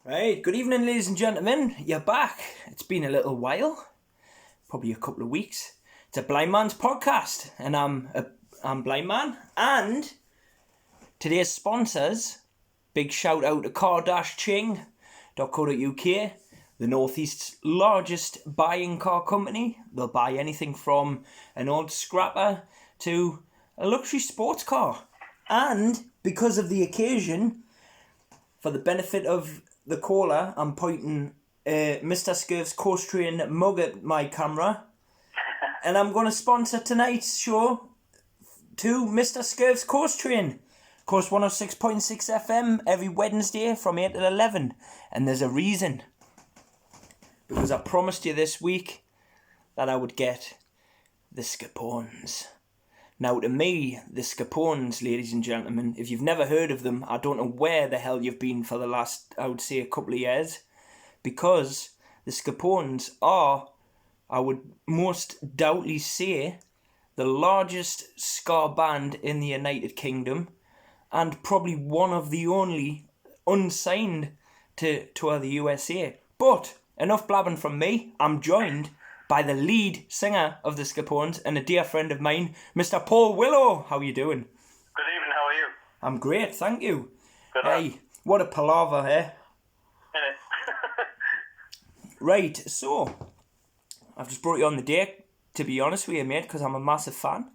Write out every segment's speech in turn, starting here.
Right, good evening, ladies and gentlemen. You're back. It's been a little while, probably a couple of weeks. It's a Blind Man's podcast, and I'm Blind Man. And today's sponsors, big shout out to car-ching.co.uk, the Northeast's largest buying car company. They'll buy anything from an old scrapper to a luxury sports car. And because of the occasion, for the benefit of the caller, I'm pointing Mr. Scurfs Koast mug at my camera, and I'm going to sponsor tonight's show to Mr. Scurfs Koast, Coast 106.6 FM every Wednesday from 8 to 11, and there's a reason, because I promised you this week that I would get the SkApones. Now, to me, the SkApones, ladies and gentlemen, if you've never heard of them, I don't know where the hell you've been for the last, I would say, a couple of years. Because the SkApones are, I would most doubtly say, the largest ska band in the United Kingdom, and probably one of the only unsigned to tour the USA. But, enough blabbing from me, I'm joined by the lead singer of the SkApones and a dear friend of mine, Mr. Paul Willo. How are you doing? Good evening, how are you? I'm great, thank you. Good. Hey, what a palaver, eh? Innit? Right, so, I've just brought you on the date, to be honest with you, mate, because I'm a massive fan.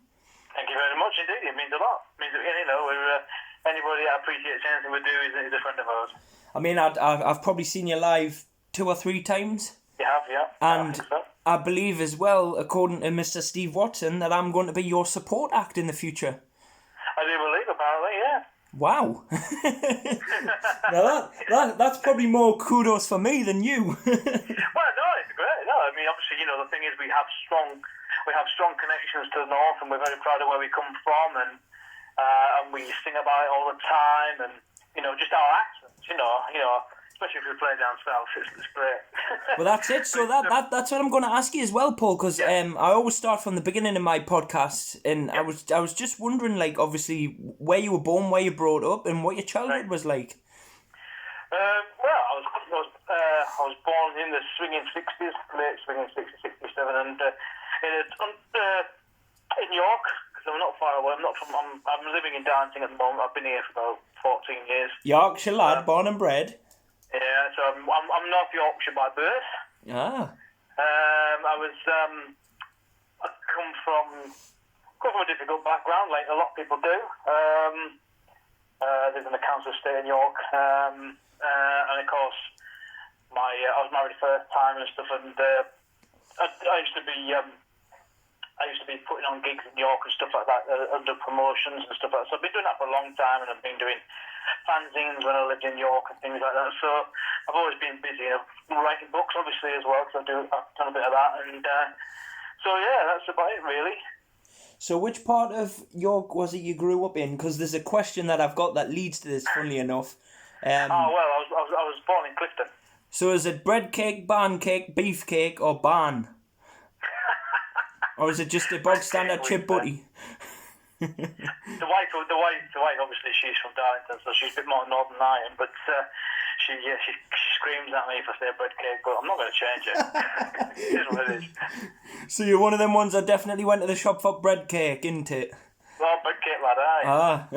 Thank you very much indeed, it means a lot. It means that, anybody that appreciates anything we do is a friend of ours. I mean, I've probably seen you live 2 or 3 times. You have, yeah. And I think so. I believe as well, according to Mr. Steve Watson, that I'm going to be your support act in the future. I do believe, apparently, yeah. Wow. Now that's probably more kudos for me than you. Well, no, it's great. No, I mean, obviously, the thing is we have strong connections to the north, and we're very proud of where we come from, and we sing about it all the time, and just our accents, especially if we play down south, it's great. Well, that's it. So that's what I'm going to ask you as well, Paul, because I always start from the beginning of my podcast, and I was just wondering, like, obviously, where you were born, where you brought up, and what your childhood was like. Well, I was born in the swinging 60s, late swinging 60s, 67, and in York, because I'm not far away. I'm living in Dartington at the moment. I've been here for about 14 years. Yorkshire lad, born and bred. Yeah, so I'm North Yorkshire by birth. Ah. I come from a difficult background, like a lot of people do. Live in the council estate in York, and of course, I was married first time and stuff, and I used to be putting on gigs in York and stuff like that, under promotions and stuff like that. So I've been doing that for a long time, and I've been doing fanzines when I lived in York and things like that. So I've always been busy, writing books obviously as well, because I've done a bit of that, and so yeah, that's about it really. So which part of York was it you grew up in? Because there's a question that I've got that leads to this, funnily enough. I was born in Clifton. So is it bread cake, barn cake, beef cake, or barn? Or is it just a bog standard chip butty? The wife, obviously, she's from Darlington, so she's a bit more northern than I am, but she screams at me if I say bread cake, but I'm not going to change it. It is what it is. So you're one of them ones that definitely went to the shop for bread cake, isn't it? Well, bread cake, lad, aye. Ah.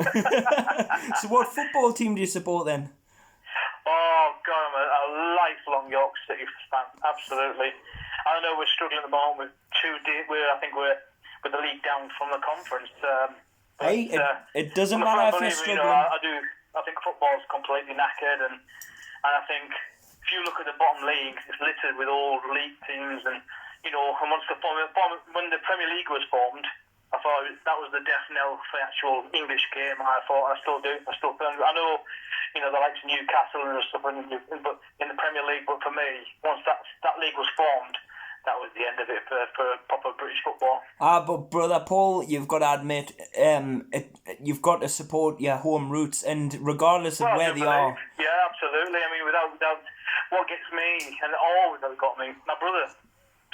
So what football team do you support then? Oh, God, I'm a lifelong York City fan, absolutely. I know we're struggling at the moment with we're the league down from the conference. It doesn't matter if you're struggling. I think football's completely knackered, and I think if you look at the bottom league, it's littered with all league teams, and and when the Premier League was formed, I thought that was the death knell for the actual English game. I still do. I know, the likes of Newcastle and stuff, but in the Premier League. But for me, once that league was formed, that was the end of it for proper British football. But brother Paul, you've got to admit, you've got to support your home roots, and regardless of where they are. Yeah, absolutely. I mean, without what gets me, and always has got me, my brother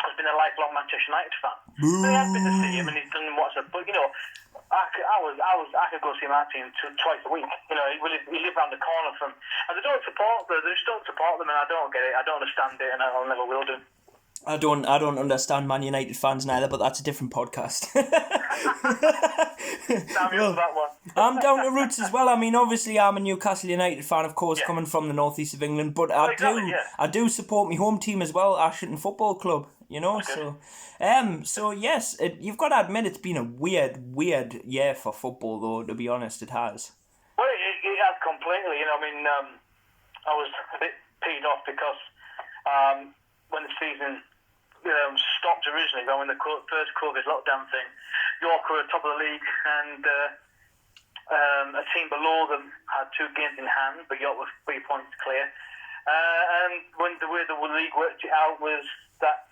has been a lifelong Manchester United fan. So he has been to see him and he's done what's up. But, you know, I could go see my team twice a week. You know, he live around the corner from... And they don't support them. They just don't support them, and I don't get it. I don't understand it, and I'll never will do. I don't understand Man United fans neither, but that's a different podcast. Damn you for that one. I'm down to roots as well. I mean, obviously, I'm a Newcastle United fan, of course, coming from the northeast of England. But I do support my home team as well, Ashton Football Club. You know, so yes, you've got to admit it's been a weird year for football, though. To be honest, it has. Well, it has completely. You know, I mean, I was a bit peed off because when the season stopped originally, when the first COVID lockdown thing, York were at top of the league, and a team below them had 2 games in hand, but York was 3 points clear. And when the way the league worked it out was that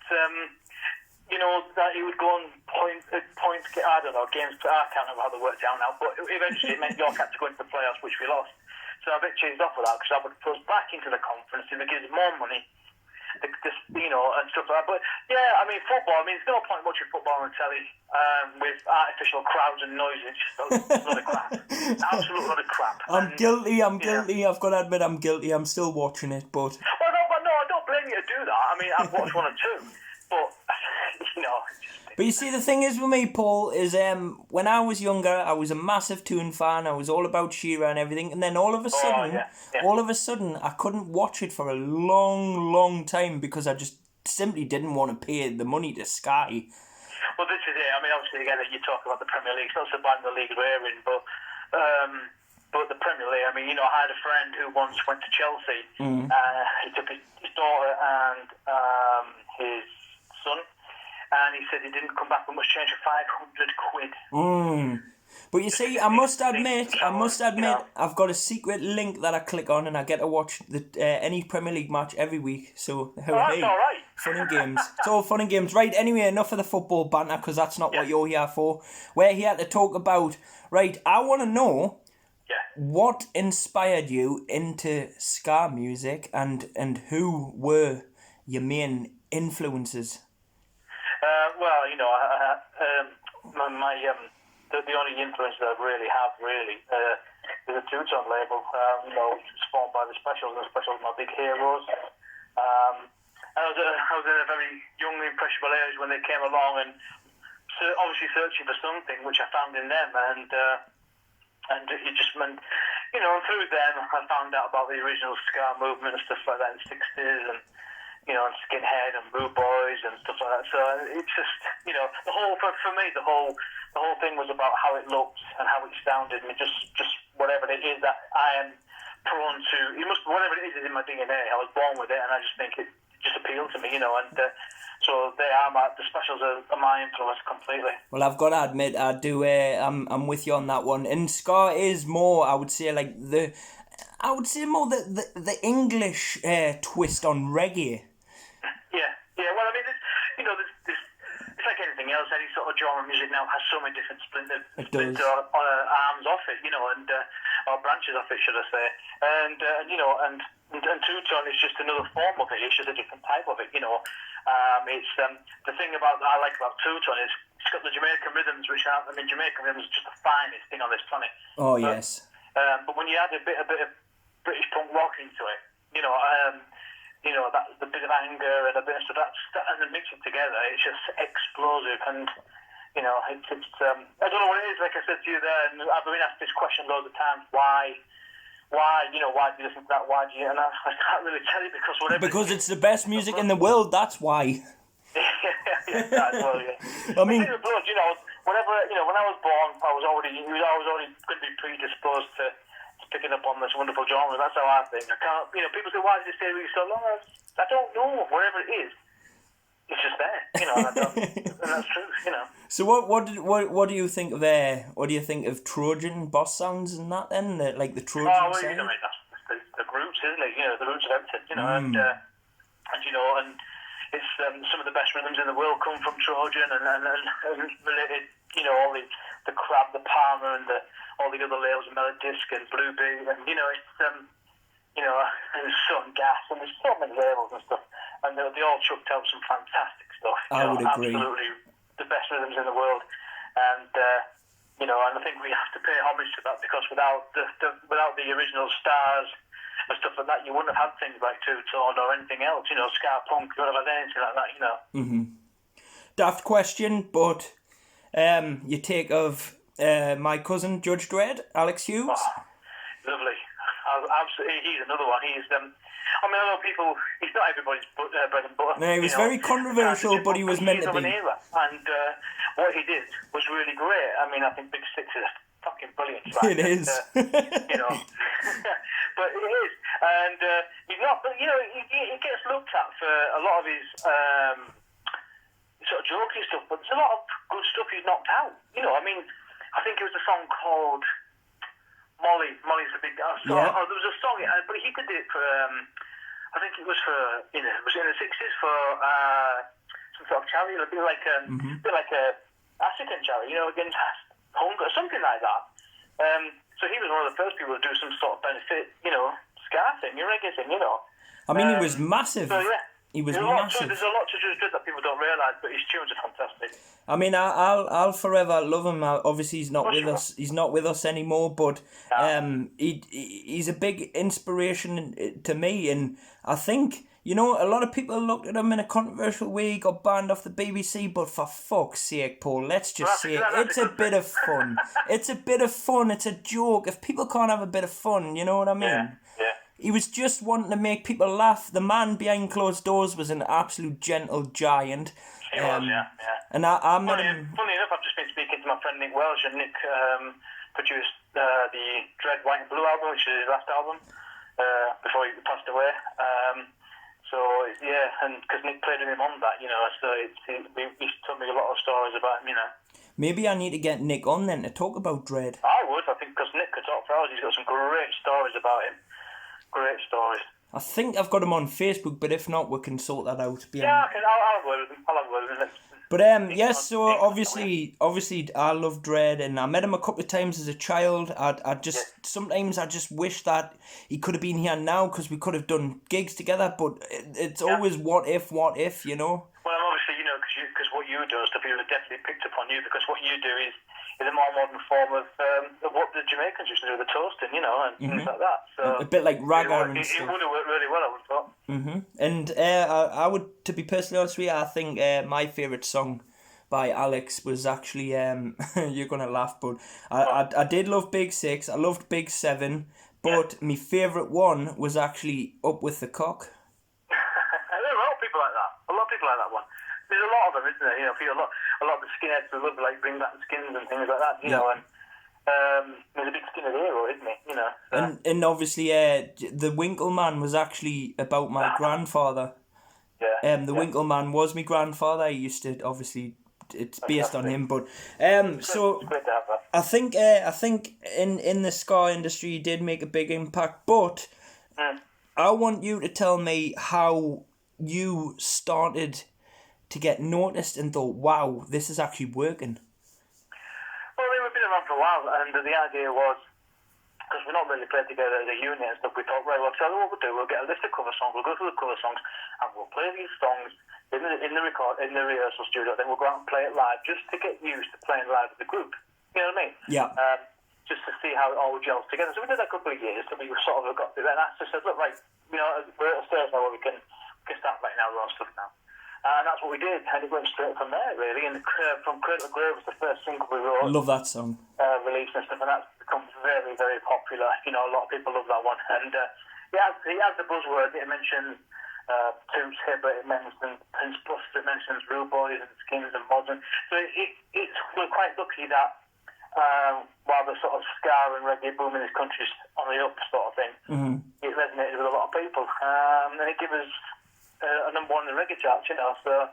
that he would go on points. I don't know, games. I can't remember how they worked it out now, but eventually it meant York had to go into the playoffs, which we lost. So I'm a bit cheesed off with that because I would put us back into the conference if it gives more money. And stuff like that. But yeah, I mean, football. I mean, there's no point watching football on telly with artificial crowds and noises. It's just a lot of crap. Absolute lot of crap. I'm guilty. I've got to admit, I'm guilty. I'm still watching it, but. Well, no, I don't blame you to do that. I mean, I've watched 1 or 2, but But you see, the thing is with me, Paul, is when I was younger, I was a massive Toon fan. I was all about Shearer and everything, and then all of a sudden, I couldn't watch it for a long time because I just simply didn't want to pay the money to Sky. Well, this is it. I mean, obviously, again, you talk about the Premier League. It's not so bad in the league we're in, but the Premier League. I mean, you know, I had a friend who once went to Chelsea. He took his daughter and his son. And he said he didn't come back with much change for 500 quid. But you see, I must admit, I've got a secret link that I click on and I get to watch any Premier League match every week. So, that's all right. Fun and games. It's all fun and games. Right, anyway, enough of the football banter because that's not what you're here for. We're here to talk about, right, I want to know what inspired you into ska music and who were your main influences? Well, you know, the only influence that I really have is a two-tone label. Which was formed by the Specials, and the Specials are my big heroes. I was in a very young, impressionable age when they came along, and obviously searching for something, which I found in them, and it just meant, through them I found out about the original ska movement and stuff like that in the 60s, and and Skinhead and Rude Boys and stuff like that. So it's just, the whole, for me, the whole thing was about how it looked and how it sounded, and just whatever it is that I am prone to. Whatever it is in my DNA. I was born with it, and I just think it just appealed to me, and so they are the Specials are my influence completely. Well, I've got to admit, I do. I'm with you on that one. And ska is more, I would say, like the English twist on reggae. Yeah. Well, I mean, it's like anything else. Any sort of genre of music now has so many different splinter arms off it, or branches off it, should I say? And two-tone is just another form of it. It's just a different type of it. It's the thing I like about two-tone is it's got the Jamaican rhythms, Jamaican rhythms is just the finest thing on this planet. Oh yes. But when you add a bit of British punk rock into it, that the bit of anger and a bit of stuff, and then mix it together, it's just explosive. And it's I don't know what it is. Like I said to you there, and I've been asked this question loads of times: why do you listen to that? Why do you? And I can't really tell you because it's the best music in the world. That's why. Well, yeah. I mean, the blood, whenever when I was born, I was already going to be predisposed to picking up on this wonderful genre. That's how I think. I can't. People say, "Why did you stay with you so long?" I don't know. Whatever it is, it's just there. And that's true. So what do you think of what do you think of Trojan boss sounds and that then? Like the Trojan sound? That's the roots, isn't it? The roots of everything. And it's some of the best rhythms in the world come from Trojan and related. All the Crab, the Palmer, and all the other labels, Melodisk and Blue Bee, and it's you know, and Sun Gas, and there's so many labels and stuff, and they all chucked out some fantastic stuff. I would agree. Absolutely the best rhythms in the world, and you know, and I think we have to pay homage to that, because without the original stars and stuff like that, you wouldn't have had things like Two Tone or anything else. You know, SkApones, you wouldn't have had anything like that. You know. Daft question, but you take of my cousin Judge Dredd, Alex Hughes. Oh, lovely. Absolutely, he's another one. He's I mean, I know people. He's not everybody's bread and butter. No, he was very controversial, but he was meant to be. Era, and what he did was really great. I mean, I think Big Six is a fucking brilliant track. It is. You know, but it is, and he's not. But you know, he gets looked at for a lot of his sort of jokey stuff. But there's a lot of good stuff he's knocked out. You know, I mean, I think it was a song called Molly's the Big Guy. So, yeah. there was a song, but he did it for. I think it was for, you know, it was in the 60s for some sort of charity, a bit like a African charity, you know, against hunger, something like that. So he was one of the first people to do some sort of benefit, you know, ska thing, reggae thing, you know. I mean, he was massive. So yeah. He was massive. There's a lot to Judge Dredd that people don't realise, but his tunes are fantastic. I mean, I'll forever love him. Obviously, he's not with us. He's not with us anymore. But he's a big inspiration to me, and I think, you know, a lot of people looked at him in a controversial way. He got banned off the BBC, but for fuck's sake, Paul, let's just say it's a bit of fun. It's a bit of fun. It's a joke. If people can't have a bit of fun, you know what I mean? Yeah. He was just wanting to make people laugh. The man behind closed doors was an absolute gentle giant. He was, yeah. And I met him. Funny enough, I've just been speaking to my friend Nick Welsh, and Nick produced the Dread, White and Blue album, which is his last album, before he passed away. So, yeah, and because Nick played with him on that, you know, so he's told me a lot of stories about him, you know. Maybe I need to get Nick on then to talk about Dread. I would, I think, because Nick could talk for hours. He's got some great stories about him. Great stories. I think I've got him on Facebook, but if not, we can sort that out. Yeah, I'll have a word with him. I'll have a word with him. But yes, so obviously, I love Dread, and I met him a couple of times as a child. Sometimes I just wish that he could have been here now, because we could have done gigs together. But it's always what if, you know. Well, obviously, you know, because what you do and stuff, he would have definitely picked up on you, because what you do is a more modern form of what the Jamaicans used to do, the toasting, you know, and things like that. So a bit like ragga and stuff. It stuff. would have worked really well, I would have thought. And I would, to be personally honest with you, I think my favourite song by Alex was actually, you're going to laugh, but I did love Big Six, I loved Big Seven, but my favourite one was actually Up With The Cock. There are a lot of people like that one. There's a lot of them, isn't there? You know, a lot of the skinheads who love like bring back the skins and things like that. You know, and there's a big skinhead hero, isn't he? You know. And obviously, the Winkleman was actually about my grandfather. Yeah. The Winkleman was my grandfather. He used to obviously. It's based on him, but so it's great to have that. I think in the ska industry he did make a big impact. But I want you to tell me how you started to get noticed and thought, wow, this is actually working. Well, we've been around for a while, and the idea was, because we're not really played together as a unit and stuff, we thought, right, well, tell you what we'll do, we'll get a list of cover songs, we'll go through the cover songs, and we'll play these songs in the rehearsal studio, then we'll go out and play it live, just to get used to playing live with the group. You know what I mean? Yeah. Just to see how it all gels together. So we did that a couple of years, so we sort of got to that, and I just said, look, right, you know, we're at a stage now where we can start writing our own stuff now. And that's what we did, and it went straight from there, really. And From Cradle to Grave was the first single we wrote. Love that song. Released and stuff, and that's become very, very popular. You know, a lot of people love that one. And he has the buzzword. It mentions Toots, Hibbert, it mentions Prince Buster, it mentions Rude Boys and Skins and Modern. So we're quite lucky that while the sort of ska and reggae boom in this country's on the up sort of thing, it resonated with a lot of people. And it gave us a number one in the reggae charts, you know, so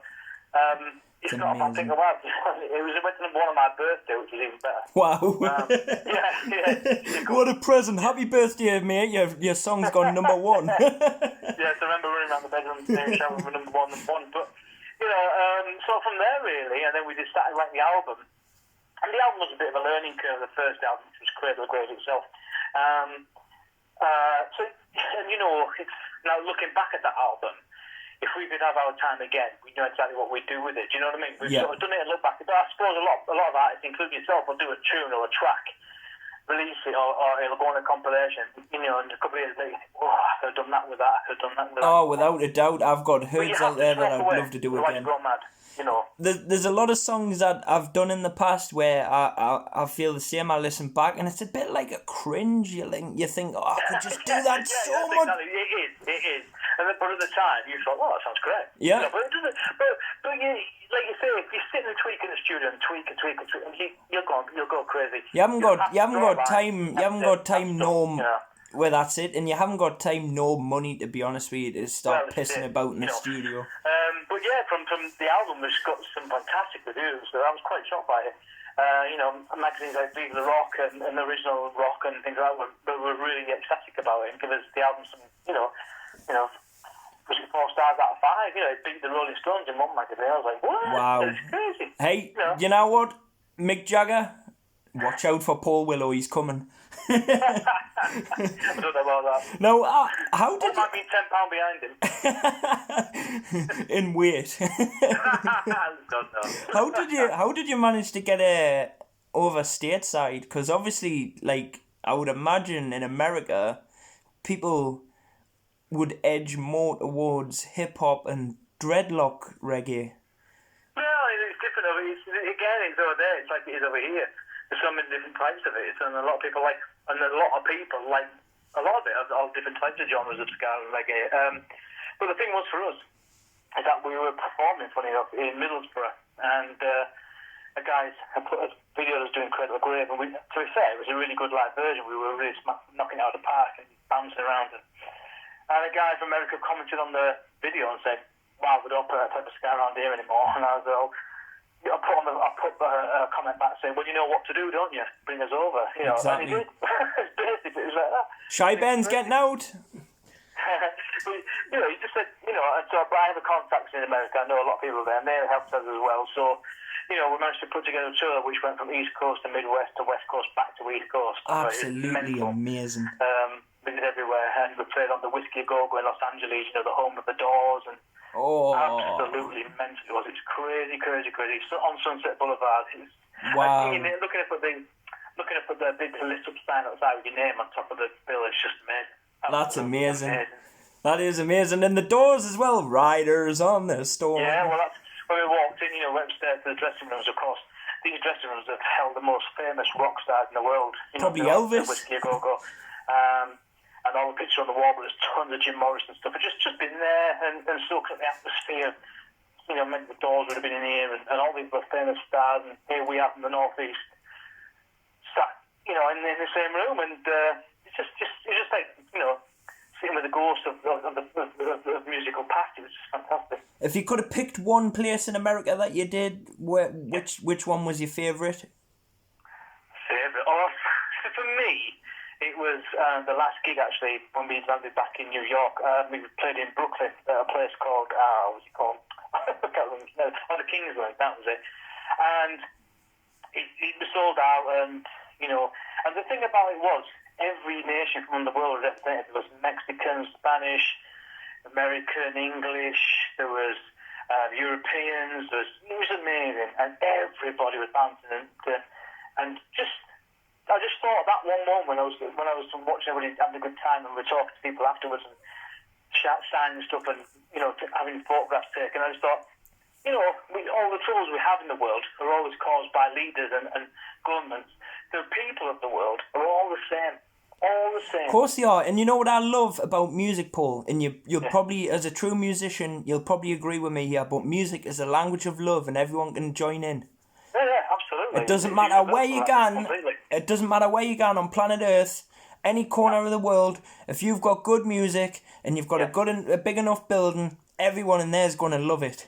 it's not a bad thing about it. It went to number one on my birthday, which is even better. Wow. Yeah. What a present. Happy birthday, mate. Your song's gone number one. Yes, I remember running around the bedroom doing shower with number one. But, you know, so from there, really, and then we just started writing the album. And the album was a bit of a learning curve, the first album, which was Cradle to Grave itself. So And it's, now looking back at that album, if we could have our time again, we know exactly what we'd do with it. Do you know what I mean? We've sort of done it and look back. But I suppose a lot of artists, including yourself, will do a tune or a track, release it, or it'll go on a compilation. And a couple of years later, I could have done that with that. I could have done that with that. Oh, without a doubt, I've got herds out there that I'd love to do again. Go mad. There's a lot of songs that I've done in the past where I feel the same. I listen back and it's a bit like a cringe. You think, oh, I could just do that so much. Exactly. It is. But at the time, you thought, that sounds great. Yeah. But you, like you say, if you sit and tweak in the studio and tweak, you'll go crazy. You haven't got time. Where that's it, and you haven't got time nor money, to be honest with you, to start pissing about in the studio. But yeah, from the album, it's got some fantastic reviews, so I was quite shocked by it. Magazines like Viva the Rock and Original Rock and things like that were really ecstatic about it and give us the album some, was it 4 stars out of 5? It beat the Rolling Stones in one magazine. I was like, what? Wow. It's crazy. Hey, you know what? Mick Jagger, watch out for Paul Willo, he's coming. I don't know about that. No, how did might be £10 behind him. In weight. God, no. How did you manage to get over stateside? Because obviously, like, I would imagine in America, people would edge more towards hip hop and dreadlock reggae. Well, it's different over here. It's over there. It's like it is over here. There's so many different types of it, and a lot of people like a lot of it, all different types of genres of ska and reggae. But the thing was for us is that we were performing, funny enough, in Middlesbrough, and a guy had put a video of us doing Cradle of Grave, and to be fair, it was a really good live version. We were really knocking it out of the park and bouncing around. And a guy from America commented on the video and said, "Wow, we don't put that type of ska around here anymore." And I was like, I put a comment back saying, "Well, you know what to do, don't you? Bring us over." Exactly. And he did. Basically, it was like that. Shy Ben's getting out. But, he just said, so I have a contacts in America. I know a lot of people there, and they helped us as well. So, we managed to put together a tour which went from East Coast to Midwest to West Coast back to East Coast. Absolutely amazing. We did everywhere, and we played on the Whiskey A Go-Go in Los Angeles, the home of the Doors, and absolutely mental it was. It's crazy. So on Sunset Boulevard, wow. Looking up at the big lift-up sign outside with your name on top of the bill, it's just amazing. That's amazing. That is amazing. And the Doors as well, Riders on the Storm. Yeah, well, that's when we walked in, went upstairs to the dressing rooms, of course. These dressing rooms have held the most famous rock stars in the world. Probably Elvis. Whiskey A Go-Go. And all the pictures on the wall, but there's tons of Jim Morrison stuff. I've just been there and soaked up the atmosphere. Maybe the Doors would have been in here, and all these were famous stars, and here we are from the northeast, sat, in the same room, and it's just like, sitting with the ghost of the musical past. It was just fantastic. If you could have picked one place in America that you did, which one was your favourite? Favourite? Oh, for me, it was the last gig, actually, when we landed back in New York. We played in Brooklyn at a place called, what's it called? I can't remember. On the Kingsway, that was it. And it was sold out, and the thing about it was, every nation from the world was represented. There was Mexican, Spanish, American, English, there was Europeans, it was amazing, and everybody was bouncing, and I just thought that one moment when I was watching everybody having a good time, and we were talking to people afterwards and signing stuff and having photographs taken. I just thought, all the troubles we have in the world are always caused by leaders and governments. The people of the world are all the same. All the same. Of course they are, and you know what I love about music, Paul, and you'll probably, as a true musician, you'll probably agree with me here, but music is a language of love, and everyone can join in. Yeah, absolutely. It doesn't matter where you go. It doesn't matter where you go on planet Earth, any corner of the world. If you've got good music and you've got a big enough building, everyone in there is going to love it.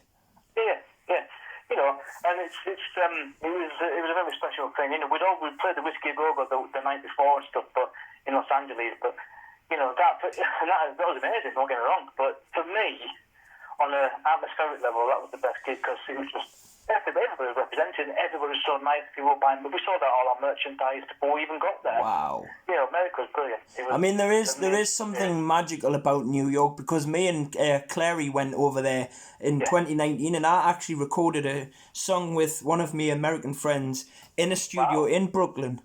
Yeah. And it was a very special thing. We played the Whiskey A Go-Go the night before and stuff, but in Los Angeles. But that was amazing. Don't get me wrong. But for me, on an atmospheric level, that was the best gig because it was just everybody was represented. Everybody was so nice. People were buying. We saw that all our merchandise before we even got there. Wow. You know, America was brilliant. I mean, there is something magical about New York, because me and Clary went over there in 2019, and I actually recorded a song with one of my American friends in a studio in Brooklyn.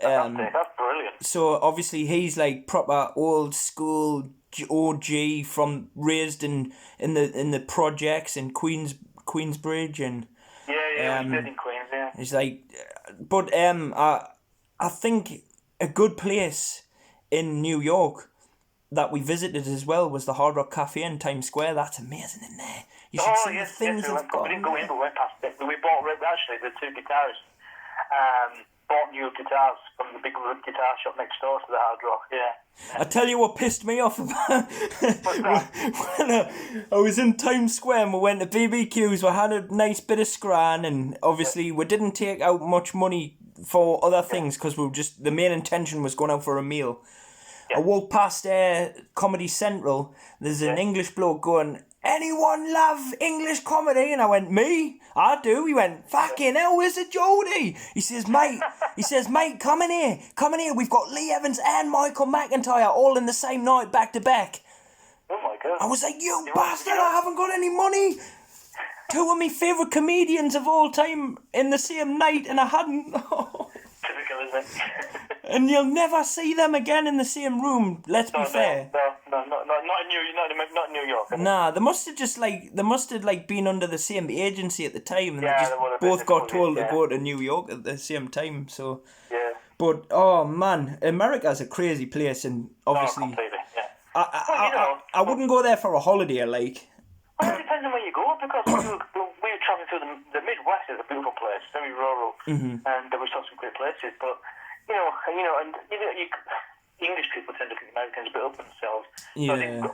That's brilliant. So obviously he's like proper old school OG, from raised in the projects in Queensbridge, and we did in Queens, yeah. it's like, but I think a good place in New York that we visited as well was the Hard Rock Cafe in Times Square. That's amazing in there. You should see the things they've got. We didn't go in, but we went past it. We bought, actually, the two guitarists bought new guitars from the big guitar shop next door to the Hard Rock, yeah. I tell you what pissed me off about when I was in Times Square and we went to BBQs. We had a nice bit of scran, and obviously we didn't take out much money for other things, because the main intention was going out for a meal. I walked past Comedy Central. There's an English bloke going, "Anyone love English comedy?" And I went, "Me? I do." He went, "Fucking hell, where's the Geordie?" He says, "Mate, come in here. We've got Lee Evans and Michael McIntyre all in the same night, back to back." Oh my God. I was like, "You bastard, I haven't got any money." Two of my favourite comedians of all time in the same night, and I hadn't. Typical, isn't it? And you'll never see them again in the same room. Let's be fair. No, not in New York. Nah, they must have been under the same agency at the time, and Yeah, they just they would have both been, got told to go to New York at the same time. So, yeah. But oh man, America's a crazy place, and obviously, completely, yeah. I wouldn't go there for a holiday. Like, well, it depends on where you go, because we were travelling through the Midwest. Is a beautiful place, very rural, and we saw some great places. But English people tend to think Americans a bit up themselves. Yeah. So I'm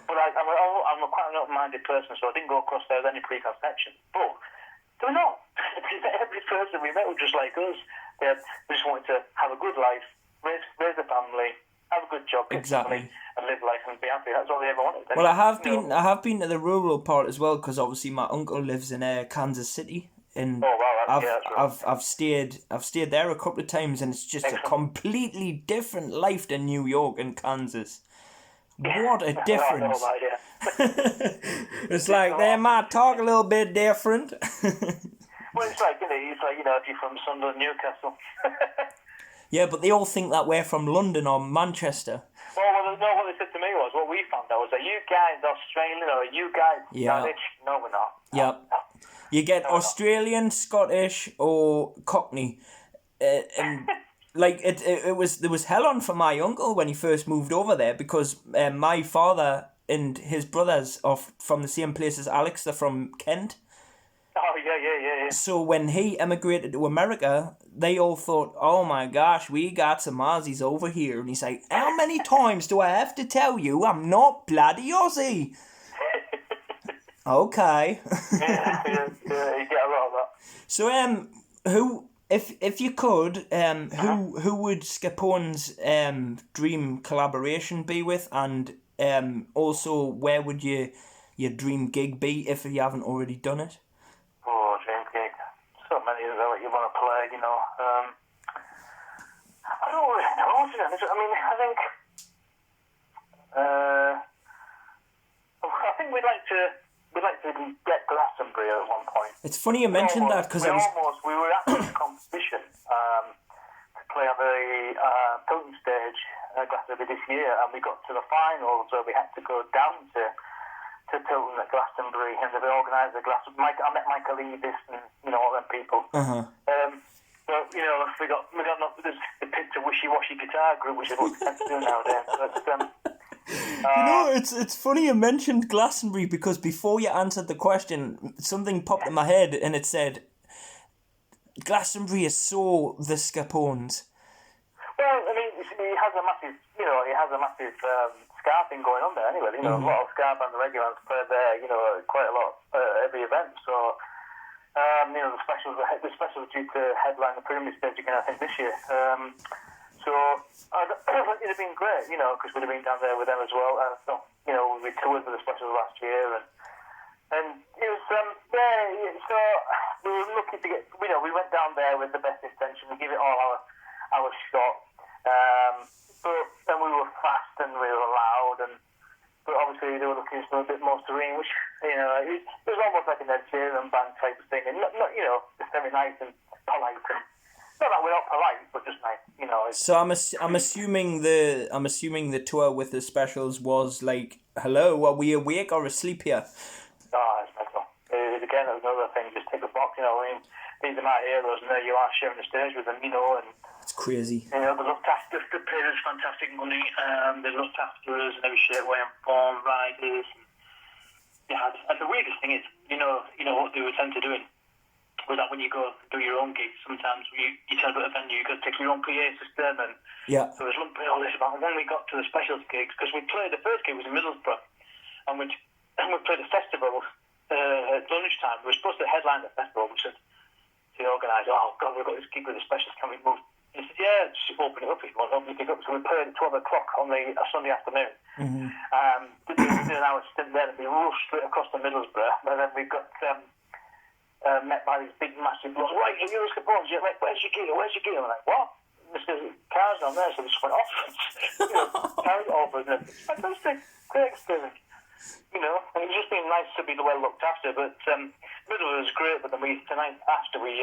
quite an open-minded person, so I didn't go across there with any preconception. But they were not. Every person we met was just like us. They just wanted to have a good life, raise a family, have a good job, get Exactly. money, and live life and be happy. That's all they ever wanted. Well, I have been to the rural part as well, because obviously my uncle lives in Kansas City, and I've stayed there a couple of times, and it's just a completely different life than New York and Kansas. What a difference! I know that, yeah. It's like they might talk a little bit different. Well, it's like if you're from Sunderland, Newcastle. Yeah, but they all think that we're from London or Manchester. Well, no, what they said to me was, what we found out was that you guys Australian, or you guys Scottish? No, we're not. Yep. You get Australian, Scottish, or Cockney, and like there was hell on for my uncle when he first moved over there, because my father and his brothers are from the same place as Alex. They're from Kent. Oh yeah. So when he emigrated to America, they all thought, "Oh my gosh, we got some Aussies over here," and he's like, "How many times do I have to tell you I'm not bloody Aussie?" Okay. yeah, you get a lot of that. So, who, if you could, who would SkApones' dream collaboration be with, and also where would your dream gig be if you haven't already done it? Oh, dream gig. So many of that you want to play, I don't really know, to be honest. I mean, I think we'd like to get Glastonbury at one point. It's funny you mentioned that, because we were at a competition to play on the Pilton stage at Glastonbury this year, and we got to the finals where we had to go down to Pilton at Glastonbury, and they organised the Glastonbury. I met Michael Eavis and all them people. But we got the picked a wishy-washy guitar group, which is what we tend to do nowadays. But, it's funny you mentioned Glastonbury, because before you answered the question, something popped in my head, and it said, Glastonbury is so the SkApones. Well, I mean, he has a massive ska thing going on there anyway. A lot of ska bands and regular bands play there, quite a lot every event. So, the specials due to headline the Pyramid Stage again, I think, this year. So it'd have been great, because we'd have been down there with them as well. We toured with the specials last year, and it was so we were lucky to get, we went down there with the best intention. We give it all our shot. But then we were fast and we were loud, but obviously they were looking for a bit more serene, which, it was almost like an Ed Sheeran band type of thing. And, just very nice and polite. And not that we're not polite, but just nice, So I'm assuming the tour with the specials was like, hello, are we awake or asleep here? Oh, it's mental. Again, that was another thing, just take a box, these are my heroes, and there you are sharing the stage with them, and it's crazy. they looked after, they paid us fantastic money, they looked after us in every shape, way and form, riders, and the weirdest thing is, what they were tend to doing was that when you go do your own gigs, sometimes you turn up at a venue, you got to take your own PA system, and so there's lumping all this about. And when we got to the specials gigs, because we played, the first gig was in Middlesbrough, and we played a festival at lunchtime. We were supposed to headline the festival, we said to the organiser, oh God, we've got this gig with the specials, can we move? He said, yeah, just open it up if you want, open it up. So we played at 12 o'clock on a Sunday afternoon. Did an hour stint there, and we rushed straight across to Middlesbrough, and then we got met by these big, massive blocks. Right, you're SkApones. Yeah, like, where's your gear? Where's your gear? I'm like, what? There's cars on there, so they just went off. Carried it over, and fantastic, great experience. And it's just been nice to be well looked after. But Middlesbrough was great. But then tonight after we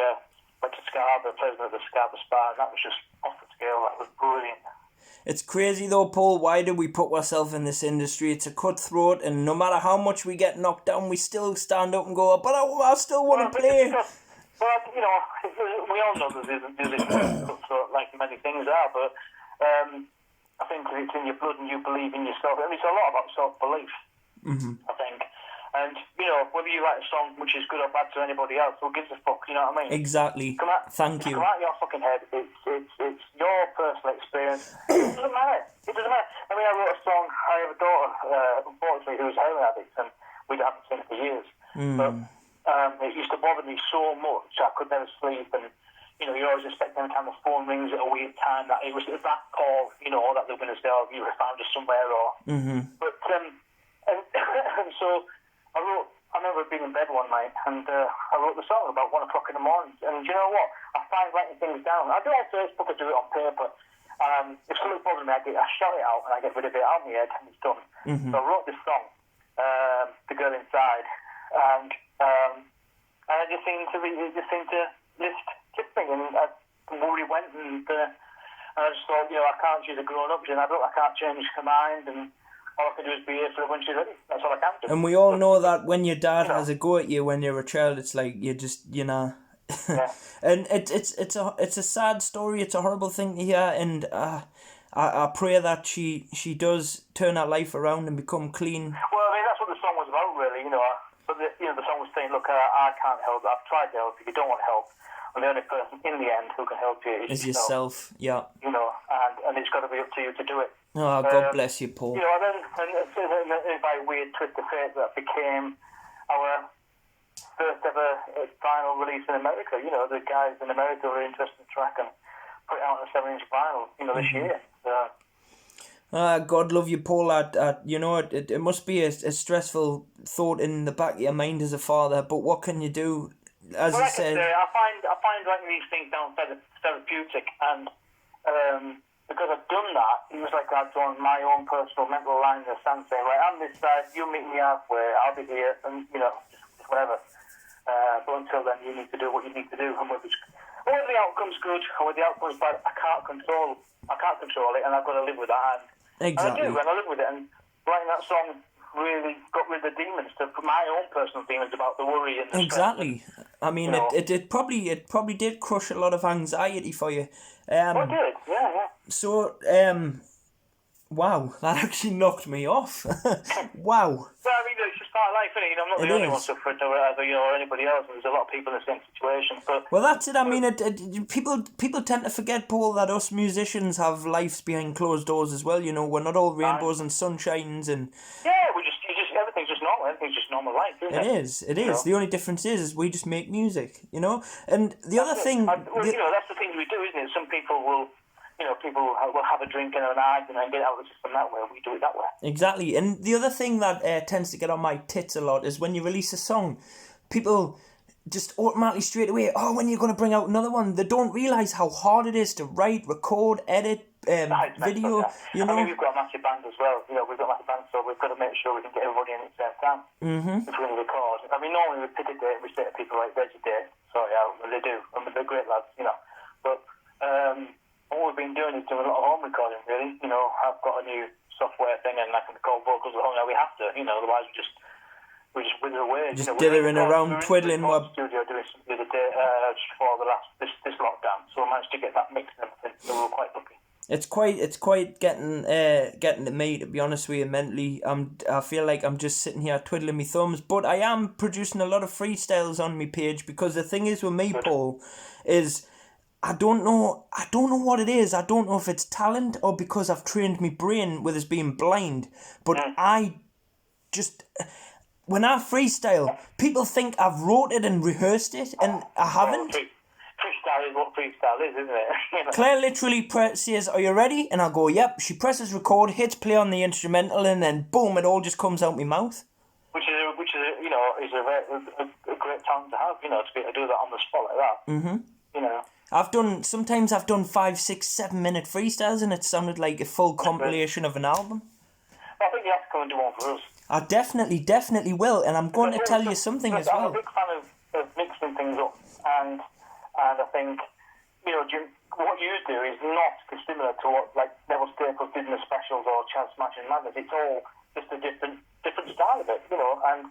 went to Scarborough, played at the Scarborough Spa, and that was just off the scale. That was brilliant. It's crazy though, Paul. Why do we put ourselves in this industry? It's a cutthroat, and no matter how much we get knocked down, we still stand up and go, but I still want to play. Well, we all know there's this cutthroat, like many things are, but I think it's in your blood and you believe in yourself. And it's a lot about self-belief, I think. And, whether you write a song which is good or bad to anybody else, who gives a fuck, you know what I mean? Exactly. Thank you. Come out of your fucking head. It's your personal experience. It doesn't matter. I mean, I wrote a song, I have a daughter, unfortunately, who's a heroin addict, and we haven't seen for years. But it used to bother me so much, I could never sleep, and, you're always expecting every time the phone rings at a weird time, that it was that call, that they were going to say, oh, you have found us somewhere, or... But, and so... I remember being in bed one night, and I wrote the song about 1 o'clock in the morning. And you know what? I find writing things down. I do it on Facebook, I do it on paper. If something bothers me, I shout it out and I get rid of it out of my head, and it's done. So I wrote this song, "The Girl Inside," and it just seemed to lift me, and where he went, and I just thought, I can't choose a grown-up, I can't change her mind, and all I can do is be here for her when she's ready. That's all I can do. And we all know that when your dad has a go at you when you're a child, it's like you just, Yeah. And it's a sad story. It's a horrible thing to hear, and I pray that she does turn her life around and become clean. Well, I mean, that's what the song was about, really. But the song was saying, look, I can't help. I've tried to help. If you don't want help, and the only person in the end who can help you is yourself. Yeah. And it's got to be up to you to do it. Oh, God bless you, Paul. And by a weird twist of fate, that became our first ever vinyl release in America. The guys in America were interested in the track and put it out on a 7-inch vinyl, this year. So. God love you, Paul. It must be a stressful thought in the back of your mind as a father, but what can you do? As you said, I find writing these things down therapeutic, and because I've done that, it was like I've drawn my own personal mental line in the sand, saying, right, I'm this side, you meet me halfway, I'll be here, and just whatever. But until then, you need to do what you need to do, and whether the outcome's good or whether the outcome's bad, I can't control it, and I've got to live with that. Exactly. And I do, and I live with it. And writing that song really got rid of the demons, my own personal demons about the worry and the exactly. Stress. I mean, it probably did crush a lot of anxiety for you. It did, yeah. So, wow, that actually knocked me off. Wow. Well, I mean, it's just part of life, isn't it? I'm not the only one suffering or whatever, or anybody else. There's a lot of people in the same situation. But well, that's it. I mean, people tend to forget, Paul, that us musicians have lives behind closed doors as well. We're not all rainbows and sunshines and. Yeah, everything's just normal. Everything's just normal life, isn't it? It is. The only difference is we just make music, And the other thing. That's the thing we do, isn't it? Some people will. People will have a drink and an argument and get out of the system that way. We do it that way. Exactly. And the other thing that tends to get on my tits a lot is when you release a song, people just automatically straight away, oh, when you're going to bring out another one. They don't realise how hard it is to write, record, edit, video, you know. I mean, we've got a massive band as well. You know, we've got a massive band, so we've got to make sure we can get everybody in at the same time. If we're going to record. I mean, normally we pick a date, we say to people, like, there's a date, sort it out, and they do. And they're great lads, you know. But what we've been doing is doing a lot of home recording, really. You know, I've got a new software thing, and I can record vocals at home. Now we have to, you know, otherwise we just wither away. Just you know, dithering around, twiddling. We were in the studio doing something the other day, just before this lockdown, so I managed to get that mixed and everything, so we were quite lucky. It's quite getting to me, to be honest with you, mentally. I feel like I'm just sitting here twiddling my thumbs, but I am producing a lot of freestyles on my page, because the thing is with me, Paul, is I don't know what it is. I don't know if it's talent or because I've trained my brain with us being blind, but I just, when I freestyle, people think I've wrote it and rehearsed it, and I haven't. Freestyle is what freestyle is, isn't it? Claire literally says, "Are you ready?" And I'll go, "Yep." She presses record, hits play on the instrumental, and then boom, it all just comes out my mouth. Which is you know, is a great talent to have, you know, to be able to do that on the spot like that. You know. Sometimes I've done 5, 6, 7 minute freestyles, and it sounded like a full compilation of an album. Well, I think you have to come and do one for us. I definitely will, and I'm going to tell you something as well. I'm a big fan of mixing things up, and I think, you know, what you do is not dissimilar to what, like, Neville Staples did in the specials or Chance Smashing Madness. It's all just a different style of it, you know, and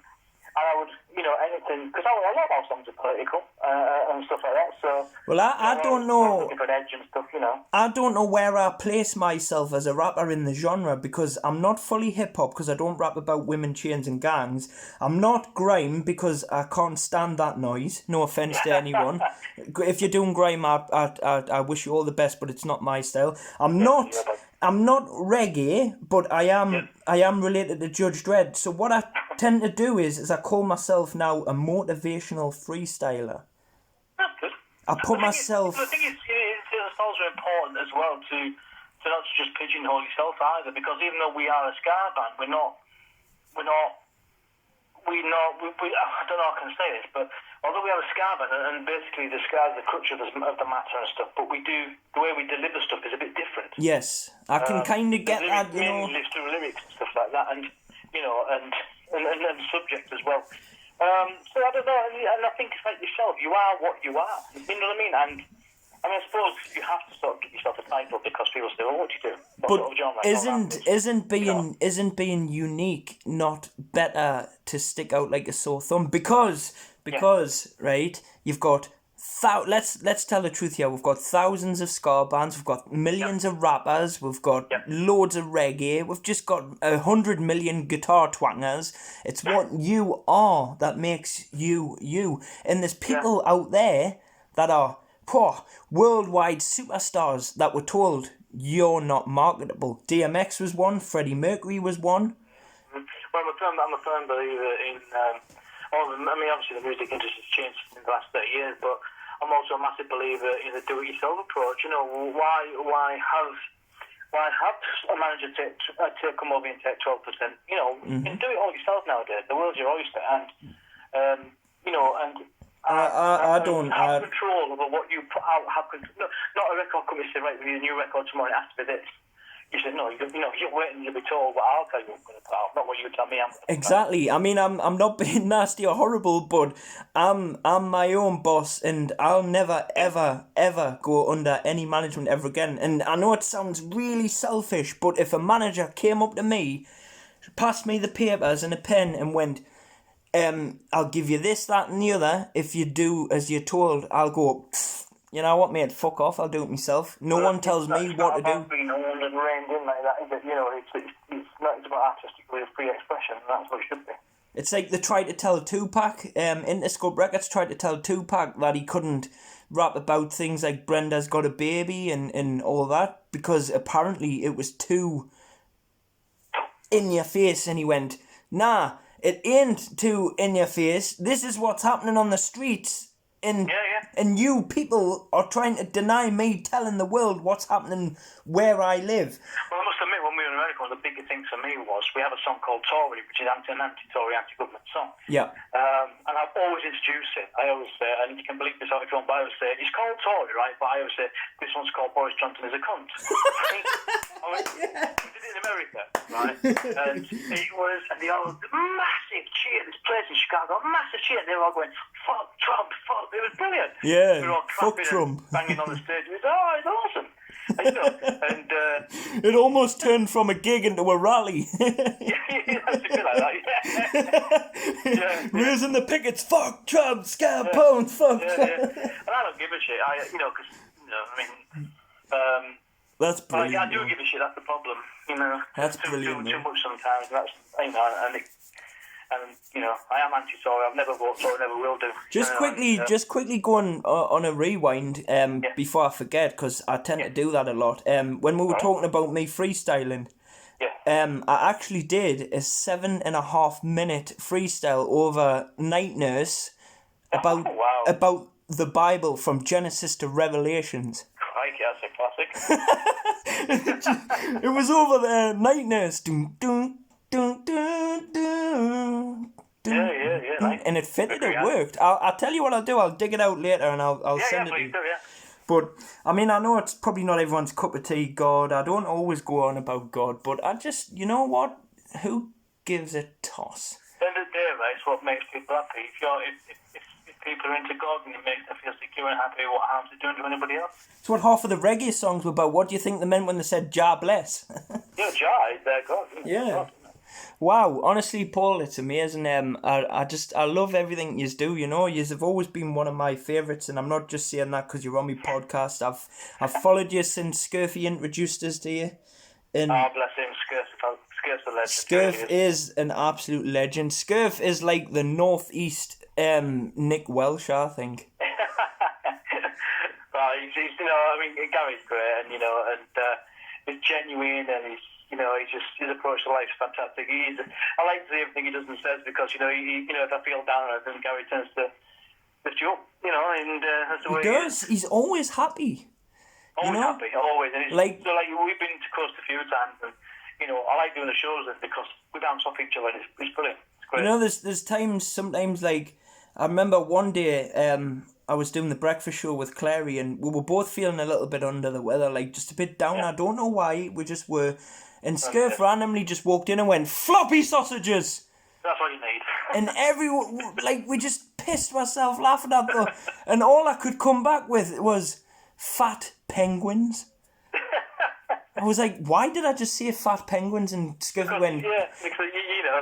I would, you know, anything, because I love how songs are political and stuff like that, so... Well, I don't know... Different edge and stuff, you know. I don't know where I place myself as a rapper in the genre, because I'm not fully hip-hop, because I don't rap about women, chains and gangs. I'm not grime, because I can't stand that noise. No offence to anyone. If you're doing grime, I wish you all the best, but it's not my style. I'm not reggae, but I am related to Judge Dredd. So what I tend to do is I call myself now a motivational freestyler. That's good. I put myself... The thing is, it's also important as well to not just pigeonhole yourself either, because even though we are a ska band, we're not. I don't know how I can say this, but although we have a ska band, and basically the ska is the crutch of the matter and stuff, but we do, the way we deliver stuff is a bit different. Yes, I can kind of get that, you know. Lives through lyrics and stuff like that, and you know, and subject as well. So I don't know, and I think it's like yourself. You are what you are. You know what I mean? And I mean, I suppose you have to sort of get yourself a title, because people say, "Well, what do you do?" What but sort of genre? isn't being unique not better to stick out like a sore thumb? Because right, you've got let's tell the truth here. We've got thousands of ska bands. We've got millions of rappers. We've got loads of reggae. We've just got 100 million guitar twangers. It's what you are that makes you you. And there's people out there that are worldwide superstars that were told you're not marketable. DMX was one. Freddie Mercury was one. Well, I'm a firm believer in. I mean, obviously the music industry has changed in the last 30 years, but I'm also a massive believer in the do-it-yourself approach. You know, why have a manager come over and take 12%? You know, you can do it all yourself nowadays. The world's your oyster, and you know, and I don't have control over what you put out. Not a record company say, right, we need a new record tomorrow. It has to be this. You said no. You're waiting to be told what I'll tell you I'm going to put out, not what you tell me I'm going to put out. Exactly. I mean, I'm not being nasty or horrible, but I'm my own boss, and I'll never ever go under any management ever again. And I know it sounds really selfish, but if a manager came up to me, passed me the papers and a pen, and went, "I'll give you this, that, and the other. If you do as you're told," I'll go, "You know what, mate? Fuck off. I'll do it myself. No one tells me what to do." Being owned and reined in like that, is it? You know, it's about artistic free expression, and that's what it should be. It's like they tried to tell Tupac, Interscope Records tried to tell Tupac that he couldn't rap about things like Brenda's Got a Baby and all that, because apparently it was too in your face, and he went, "Nah, it ain't too in your face. This is what's happening on the streets. And you people are trying to deny me telling the world what's happening where I live." Well, I must admit, when we were in America, one of the bigger things for me was we have a song called Tory, which is an anti-Tory, anti-government song. Yeah. And I've always introduced it. I always say, and you can believe this how it's wrong, but I always say, it's called Tory, right? But I always say, this one's called Boris Johnson is a cunt. We did it in America, right? And it was, and the old massive cheer, this place in Chicago, massive cheer, and they were all going, fuck Trump, fuck. It was brilliant. Yeah, we were all fuck clapping Trump. and banging on the stage. It was, it's awesome. And, you know, and it almost turned from a gig into a rally. yeah, that's a bit like that, yeah. Raising the pickets, fuck Trump, SkApones, fuck Trump. And I don't give a shit, That's brilliant. I do give a shit, that's the problem, That's too brilliant. Too much sometimes, that's, I am anti-Tory, I've never voted Tory, never will do. Just quickly going on a rewind before I forget, because I tend to do that a lot. When we were talking about me freestyling, I actually did a 7.5 minute freestyle over Night Nurse about the Bible from Genesis to Revelations. Crikey, that's a classic. It was over there, Night Nurse. Dun, dun, dun, dun, dun. Yeah. And it fitted, it worked. I'll tell you what I'll do. I'll dig it out later and I'll send it to you. But, I mean, I know it's probably not everyone's cup of tea, God. I don't always go on about God, but I just, you know what? Who gives a toss? At the end of the day, right, it's what makes people happy. If people are into God and it makes them feel secure and happy, what harm is it doing to anybody else? It's what half of the reggae songs were about. What do you think they meant when they said, Jah bless? Yeah, Jah is their God. Yeah. God. Wow, honestly, Paul, it's amazing. I love everything you do. You have always been one of my favourites, and I'm not just saying that because you're on my podcast. I've followed you since Scurfy introduced us to you. And bless him, Scurf's a legend. Scurf is an absolute legend. Scurf is like the northeast Nick Welsh, I think. Well, Gary's great, and he's genuine, and his approach to life is fantastic. I like to see everything he does and says because, if I feel down, then Gary tends to lift you up, and that's the way he does. He's always happy. Always happy, always. And we've been to Coast a few times, and, I like doing the shows because we bounce off each other. It's brilliant. It's great. There's sometimes, like, I remember one day, I was doing the breakfast show with Clary, and we were both feeling a little bit under the weather, like just a bit down. Yeah. I don't know why, we just were. And Scurf randomly just walked in and went, floppy sausages! That's what you need. And everyone, we just pissed myself laughing at them. And all I could come back with was fat penguins. I was like, why did I just say fat penguins? And Scurf went... Yeah, because,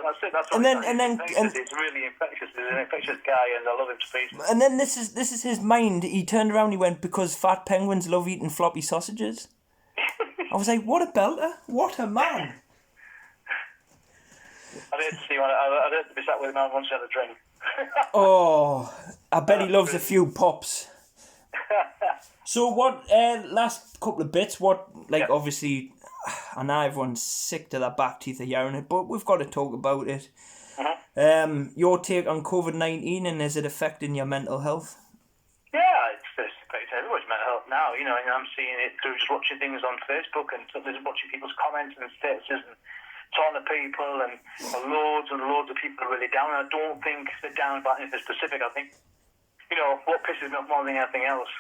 that's it. That's what it's really infectious. He's an infectious guy, and I love him to pieces. And then this is his mind. He turned around and he went, because fat penguins love eating floppy sausages. I was like, what a belter. What a man. I'd hate to see one. I'd hate to be sat with him and once had a drink. Oh, I bet he loves a few pops. So what, last couple of bits, obviously, I know everyone's sick to their back teeth of hearing it, but we've got to talk about it. Your take on COVID-19 and is it affecting your mental health? Yeah, it's affecting everyone's mental health now, and I'm seeing it through just watching things on Facebook and watching people's comments and statuses and talking to people and loads and loads of people are really down. And I don't think they're down about anything specific. I think, what pisses me off more than anything else,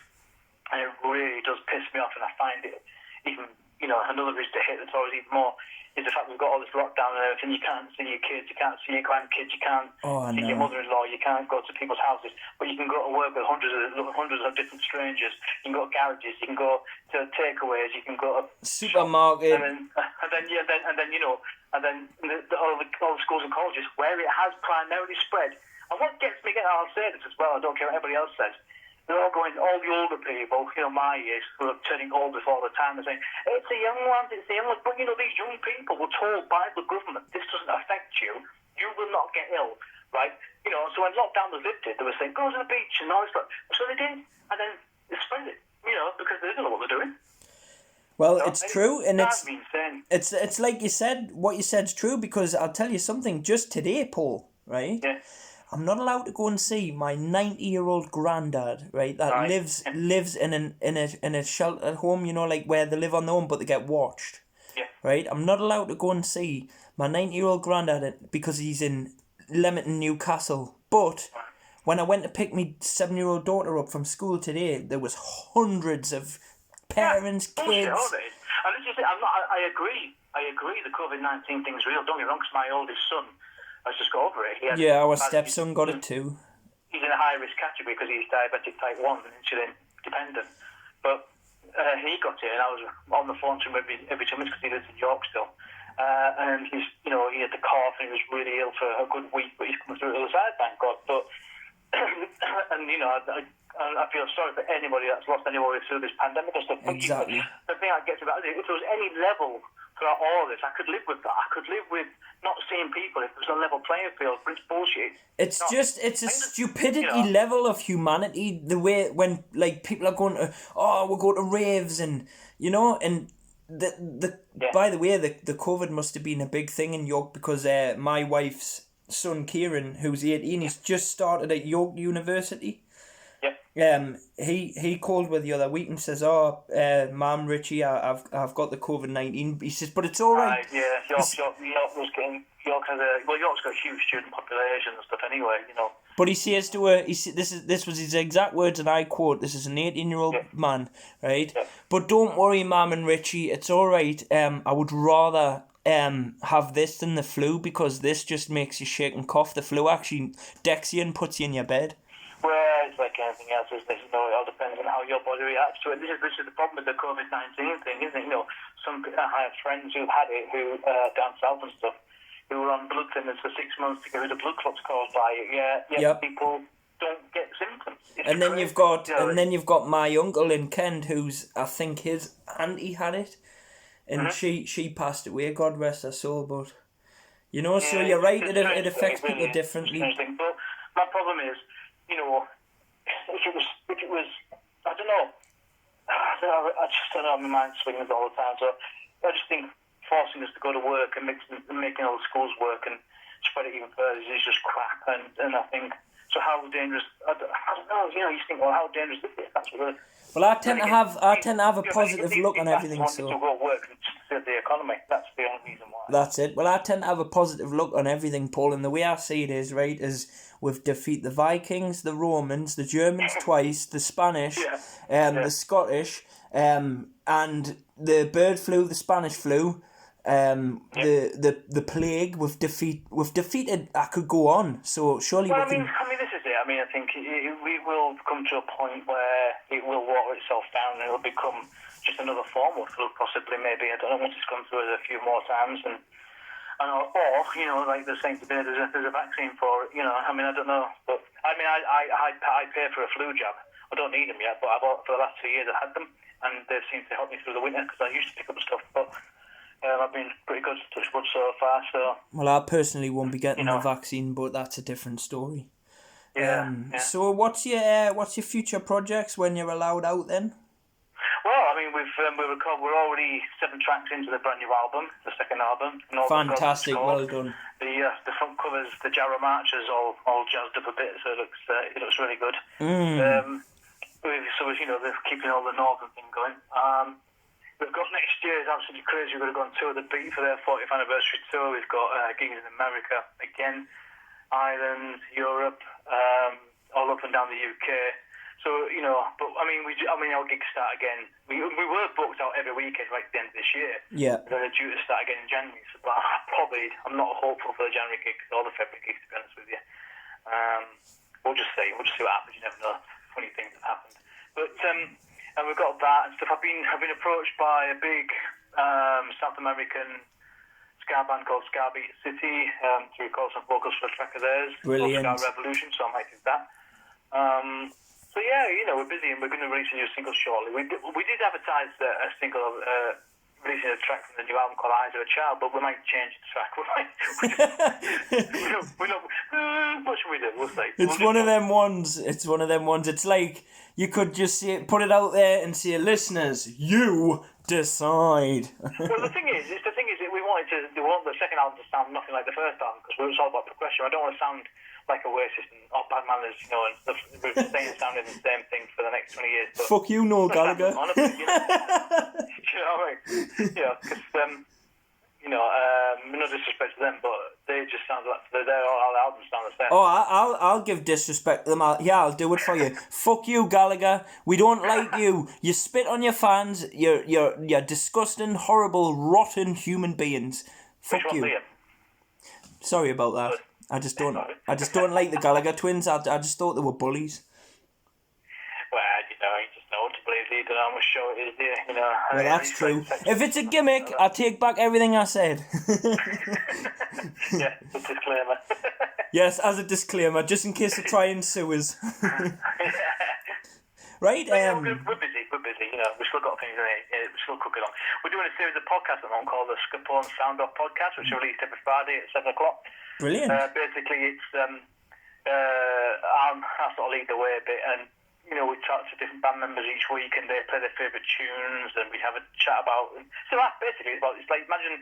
and it really does piss me off, and I find it even, another reason to hate the Tories even more, is the fact we've got all this lockdown and everything. You can't see your kids, you can't see your grandkids, you can't see your mother-in-law, you can't go to people's houses, but you can go to work with hundreds of different strangers. You can go to garages, you can go to takeaways, you can go to supermarket, and then all the schools and colleges where it has primarily spread. And what gets me, I'll say this as well, I don't care what anybody else says, they're all going, all the older people, my age, who are turning old before the time, they're saying, it's the young ones, it's the young ones. But, these young people were told by the government, this doesn't affect you, you will not get ill, right? So when lockdown was lifted, they were saying, go to the beach and all this stuff. So they did, and then they spread it, because they didn't know what they're doing. Well, it's true, and it's like you said, what you said's true, because I'll tell you something, just today, Paul, right? Yeah. I'm not allowed to go and see my 90-year-old granddad, right? That lives in a sheltered home, where they live on their own, but they get watched. Yeah. right? I'm not allowed to go and see my 90-year-old granddad because he's in Leamington, Newcastle. But when I went to pick my 7-year-old daughter up from school today, there was hundreds of parents, Bullshit, kids. all it is. And this is it. I agree. The COVID-19 thing's real. Don't get me wrong, 'cause my oldest son has just got over it. Our stepson got it too. He's in a high-risk category because he's diabetic type 1 and insulin dependent. But he got it, and I was on the phone to him every 2 minutes because he lives in York still. And he had the cough and he was really ill for a good week, but he's coming through the other side, thank God. But and I feel sorry for anybody that's lost anybody through this pandemic and stuff. Exactly. The thing I get about it, if there was any level throughout all of this, I could live with that. I could live with not seeing people if there was a level playing field, but it's bullshit. It's a stupidity level of humanity. The way when people are going to, we're going to raves and by the way, the COVID must have been a big thing in York because my wife's son Kieran, who's 18, he's just started at York University. He called me the other week and says, Mum, Richie, I've got the COVID-19. He says, but it's all right. York's got a huge student population and stuff anyway, But he says to her, this was his exact words, and I quote, this is an 18-year-old man, right? Yeah. But don't worry, Mum and Richie, it's all right. I would rather have this than the flu because this just makes you shake and cough. The flu actually decks you and puts you in your bed. Well, it's like anything else, isn't it? It all depends on how your body reacts to it. This is the problem with the COVID-19 thing, isn't it? I have friends who've had it, who down south and stuff, who were on blood thinners for 6 months to get rid of blood clots caused by it. Yep. People don't get symptoms. And then you've got my uncle in Kent, who's I think his auntie had it, and she passed away. God rest her soul. But so you're right. It affects people differently. But my problem is, if it was, I don't know. I just don't know. My mind swings all the time. So I just think forcing us to go to work and making all the schools work and spread it even further is just crap. And I think, so how dangerous? I don't know. You think, well, how dangerous is it? That's what. Well, I tend to have a positive look on everything. So to go work and save the economy. That's the only reason why. That's it. Well, I tend to have a positive look on everything, Paul. And the way I see it is we've defeat the Vikings, the Romans, the Germans twice, the Spanish, the Scottish, and the bird flu, the Spanish flu. The plague. We've defeated. I could go on. So surely we can. I mean, this is it. I mean, I think we will come to a point where it will water itself down and it'll become just another form of flu, possibly. Maybe I don't know. Once it's gone through it a few more times, or like they're saying today, there's a vaccine for it. I mean, I don't know, but I mean, I pay for a flu jab. I don't need them yet, but for the last 2 years I had them, and they seem to help me through the winter because I used to pick up stuff, but. I've been pretty good, touch wood so far. So. Well, I personally won't be getting the vaccine, but that's a different story. So, what's your future projects when you're allowed out then? Well, I mean, we're already 7 tracks into the brand new album, the second album. Fantastic, well done. The front covers, the Jarrow Marchers, all jazzed up a bit, so it looks really good. They're keeping all the northern thing going. We've got next year is absolutely crazy. We're going to go on tour the Beat for their 40th anniversary tour. We've got gigs in America again, Ireland, Europe, all up and down the UK. So but I mean, our gigs start again. We were booked out every weekend right at the end of this year. Yeah. Then they're due to start again in January. So, but I'm not hopeful for the January gigs or the February gigs, to be honest with you. We'll just see. We'll just see what happens. You never know. Funny things have happened. But and we've got that and stuff. I've been approached by a big South American ska band called SkAbeat City to record some vocals for a track of theirs. Brilliant. Ska Revolution, so I might do that. So yeah, we're busy and we're going to release a new single shortly. We did advertise a single releasing a track from the new album called Eyes of a Child, but we might change the track. What should we do? We'll see. It's one of them ones. It's like you could just put it out there and say, listeners, you decide. Well, the thing is, we want the second album to sound nothing like the first album because it's all about progression. I don't want to sound like Oasis or Bad Manners, and stuff. We're staying sounding the same thing for the next 20 years. Fuck you, Noel Gallagher. You know what I mean? Yeah, because no disrespect to them, but they just sound like all the albums sound the same. Oh, I'll give disrespect to them. I'll do it for you. Fuck you, Gallagher. We don't like you. You spit on your fans. You're disgusting, horrible, rotten human beings. Fuck Which one, you. Liam? Sorry about that. I just don't like the Gallagher twins. I just thought they were bullies. Well, you just know what to believe. You don't know how much show it is, do you? Well, that's true. If it's a gimmick, I take back everything I said. Yeah, a disclaimer. Yes, as a disclaimer, just in case they try and sue us. Right? We're busy. We've still got things we're still cooking on. We're doing a series of podcasts at the moment called the SkApones Sound Off Podcast, which are released every Friday at 7 o'clock. Brilliant. Basically, it's I sort of lead the way a bit, and we talk to different band members each week, and they play their favourite tunes, and we have a chat about. So that's basically about. It's like imagine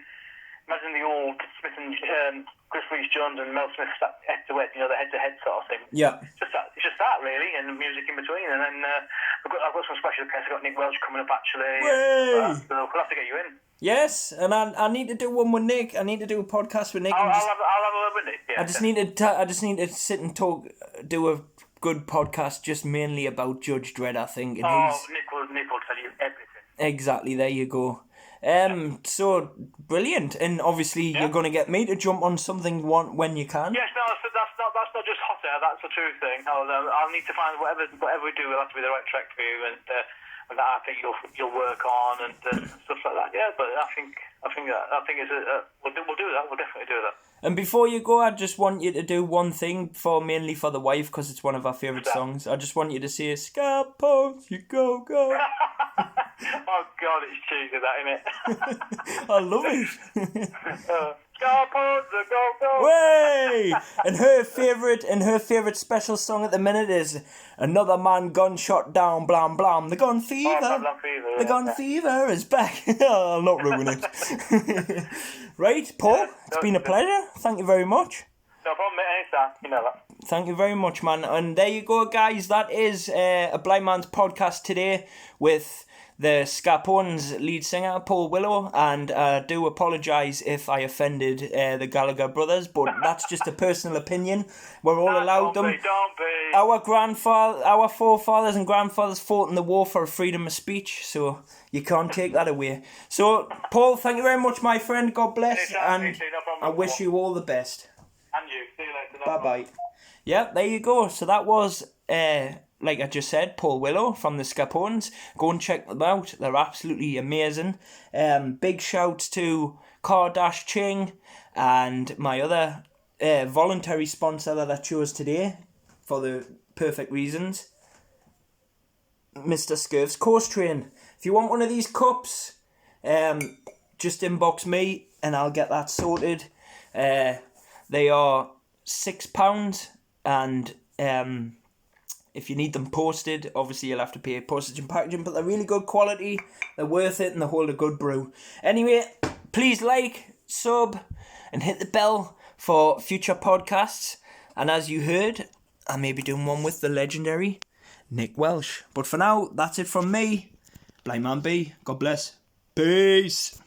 the old Smith and Chris Rees-Jones and Mel Smith head-to-head, the head-to-head sort of thing. Yeah. It's just that really, and the music in between, and then I've got some special guests. I've got Nick Welch coming up actually. Way! So we'll have to get you in. Yes, and I need to do one with Nick. I need to do a podcast with Nick. I'll have a word with Nick. Yeah. I just need to sit and do a good podcast just mainly about Judge Dredd, I think. And Nick will tell you everything. Exactly, there you go. So brilliant, and obviously you're going to get me to jump on something when you can. Yes, no, that's not just hot air. That's the true thing. I'll need to find whatever we do will have to be the right track for you, and that I think you'll work on and stuff like that. Yeah, but I think it's we'll do that. We'll definitely do that. And before you go, I just want you to do one thing mainly for the wife, because it's one of our favourite songs. I just want you to say, SkApones, you go, go. Oh God, it's cheesy that, isn't it? I love it. SkApones, go, go. Way! And her favourite special song at the minute is Another Man Gunshot Down, blam blam. The gun fever. The gun fever is back. I'll not ruin it. Right, Paul, it's been a pleasure. Thank you very much. No problem, mate. Anytime. You know that. Thank you very much, man. And there you go, guys. That is a Blind Man's podcast today with the SkApones lead singer, Paul Willo. And I do apologise if I offended the Gallagher brothers, but that's just a personal opinion. We're all allowed them. Don't be. Our forefathers and grandfathers fought in the war for freedom of speech, so you can't take that away. So, Paul, thank you very much, my friend. God bless, and I wish you all the best. And you. See you later. Bye-bye. Yeah, there you go. So that was, like I just said, Paul Willo from the SkApones. Go and check them out. They're absolutely amazing. Big shouts to Kardash Ching and my other voluntary sponsor that I chose today for the perfect reasons, Mr. Scurfs Koast train. If you want one of these cups, just inbox me and I'll get that sorted. They are £6, and if you need them posted, obviously you'll have to pay postage and packaging, but they're really good quality, they're worth it, and they hold a good brew. Anyway, please like, sub, and hit the bell for future podcasts. And as you heard, I may be doing one with the legendary Nick Welch. But for now, that's it from me. Blind Man B. God bless. Peace.